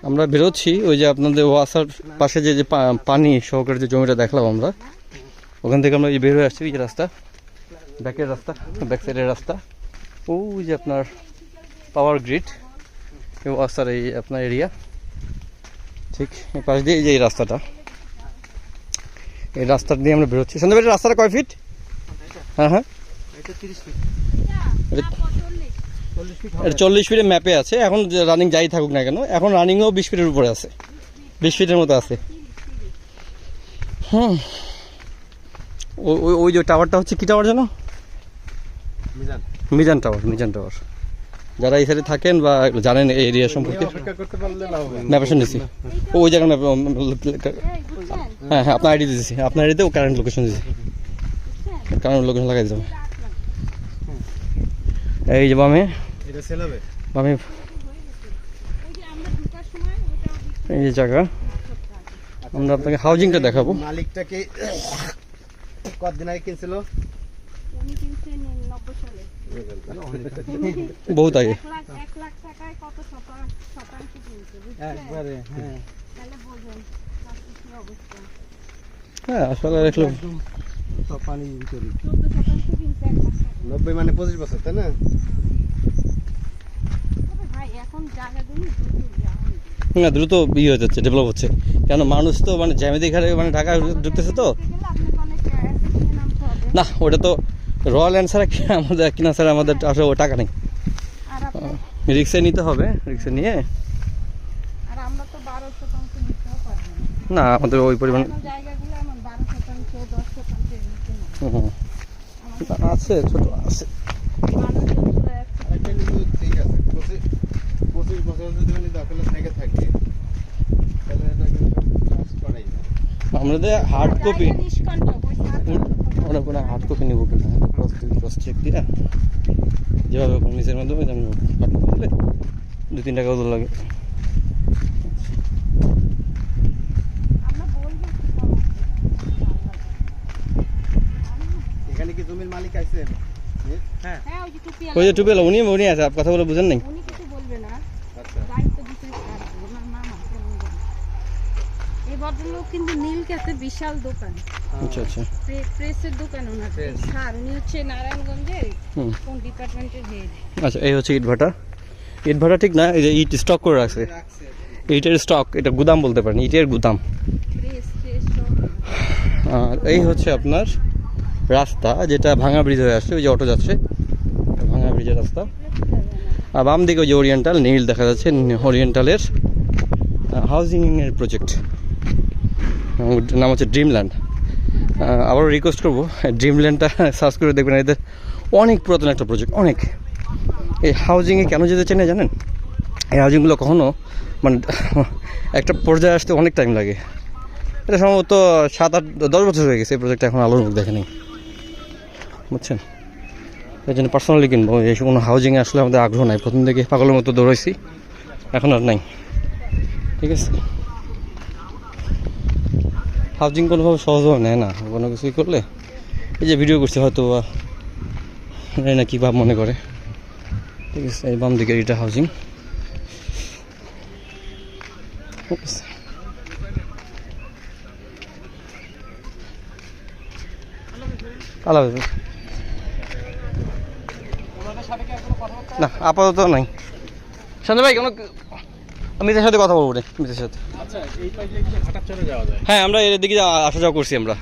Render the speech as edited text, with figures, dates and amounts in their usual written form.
আমরা বেরোচ্ছি ওই যে আপনাদের ওয়াসার পাশে যে পানি সহকারে যে জমিটা দেখলাম আমরা, ওখান থেকে আমরা বের হয়ে আসছি। এই যে রাস্তা, ব্যাকের রাস্তা, ব্যাক সাইডের রাস্তা, ওই যে আপনার পাওয়ার গ্রিড ওয়াসার এই আপনার এরিয়া, ঠিক এই পাশ দিয়ে এই যে এই রাস্তাটা, এই রাস্তা দিয়ে আমরা বেরোচ্ছি। সন্ধ্যা রাস্তাটা কয় ফিট? হ্যাঁ হ্যাঁ, এটা 40 ফিটের ম্যাপে আছে। এখন রানিং যাই থাকুক না কেন, এখন রানিংও 20 ফিটের উপরে আছে, 20 ফিটের মতো আছে। ওই যে টাওয়ারটা হচ্ছে কি টাওয়ার জানো? মিজান টাওয়ার। মিজান টাওয়ার যারা এই সাইডে থাকেন বা জানেন এই এরিয়া সম্পর্কে, ম্যাপেশন দিচ্ছি ওই জায়গার ম্যাপ। হ্যাঁ হ্যাঁ, আপনার আইডি দিয়েছি, আপনার আইডিতে ও কারেন্ট লোকেশন দিয়েছি, কারেন্ট লোকেশন লাগাই যাবে। এই যে বামে, বামে এই যে জায়গা, আমরা আপনাকে হাউজিংটা দেখাবো। মালিকটাকে কতদিন আগে কিনছিল? বহুত আগে। হ্যাঁ আসলে দেখলো 90 মানে 25 বছর, তাই না? না দ্রুত ইয়ে হয়ে যাচ্ছে, ডেভেলপ হচ্ছে, কেন মানুষ তো মানে জ্যামিতিক হারে মানে ঢাকা ঢুকতেছে তো। না ওটা তো রয়্যাল অ্যান্সার আমাদের কিনা স্যার, আমাদের আসলে ও টাকা নেই, রিক্সা নিতে হবে, রিক্সা নিয়ে। না আমাদের ওই পরিমাণ আছে, ছোট আছে। ঠিক আছে, 25 বছর যদি মানে দখলে থেকে থাকে তাহলে এটা কিন্তু কাজ করাই না। আমাদের হার্ড কপি, ওরা কোনো হার্ড কপি নেবো কিনা ক্রস চেক দিয়ে, যেভাবে নিচের মাধ্যমে আমি হার্ড কপি দিলে 2-3 টাকা ওদের লাগে। এখানে কি জমির মালিক আছে? হ্যাঁ, ওই যে টুপিওয়ালা উনি আছে, কথা বলে বুঝেন নাই? এই ভদ্রলোক কিন্তু নীলক্ষেতে বিশাল দোকান, আচ্ছা আচ্ছা, প্রেসের দোকান ওনার। স্যার উনি হচ্ছে নারায়ণগঞ্জের কোন ডিপার্টমেন্টের হেড। আচ্ছা এই হচ্ছে ইটভাটা। ইটভাটা ঠিক না, এই যে ইট স্টক করে রাখছে, ইটের স্টক, এটা গুদাম বলতে পারেন, ইটের গুদাম। আর এই হচ্ছে আপনার রাস্তা, যেটা ভাঙা ব্রিজ হয়ে আসছে, ওই যে অটো যাচ্ছে, ভাঙা ব্রিজের রাস্তা। আর বাম দিকে ওই যে ওরিয়েন্টাল নীল দেখা যাচ্ছে, ওরিয়েন্টালের হাউজিংয়ের প্রজেক্ট, নাম হচ্ছে ড্রিমল্যান্ড। আবারও রিকোয়েস্ট করবো, ড্রিমল্যান্ডটা সার্চ করে দেখবেন, এদের অনেক পুরাতন একটা প্রজেক্ট, অনেক। এই হাউজিংয়ে কেন যেতে চাই না জানেন? এই হাউজিংগুলো কখনো মানে একটা পর্যায়ে আসতে অনেক টাইম লাগে। এটা সম্ভবত 7-8-10 বছর হয়ে গেছে এই প্রজেক্টটা, এখন আলোর মুখ দেখেনি, বুঝছেন? এই জন্য পার্সোনালি কিনবো, এইসব কোনো হাউজিংয়ে আসলে আমাদের আগ্রহ নাই। প্রথম থেকে পাগলের মতো দৌড়াইছি, এখন আর নাই, ঠিক আছে? হাউজিং কোনোভাবে সহজভাবে নেয় না, কোনো কিছুই করলে। এই যে ভিডিও করছে হয়তো জানি না কী ভাব মনে করে, ঠিক আছে? এই বাম দিকে এটা হাউজিং, ঠিক আছে? আলাদা না আপাতত নাই। সন্ধ্যা ভাই কোনো মিতের সাথে কথা বলবো রে, মিতের সাথে। হ্যাঁ আমরা এর দিকে আসা যাওয়া করছি আমরা।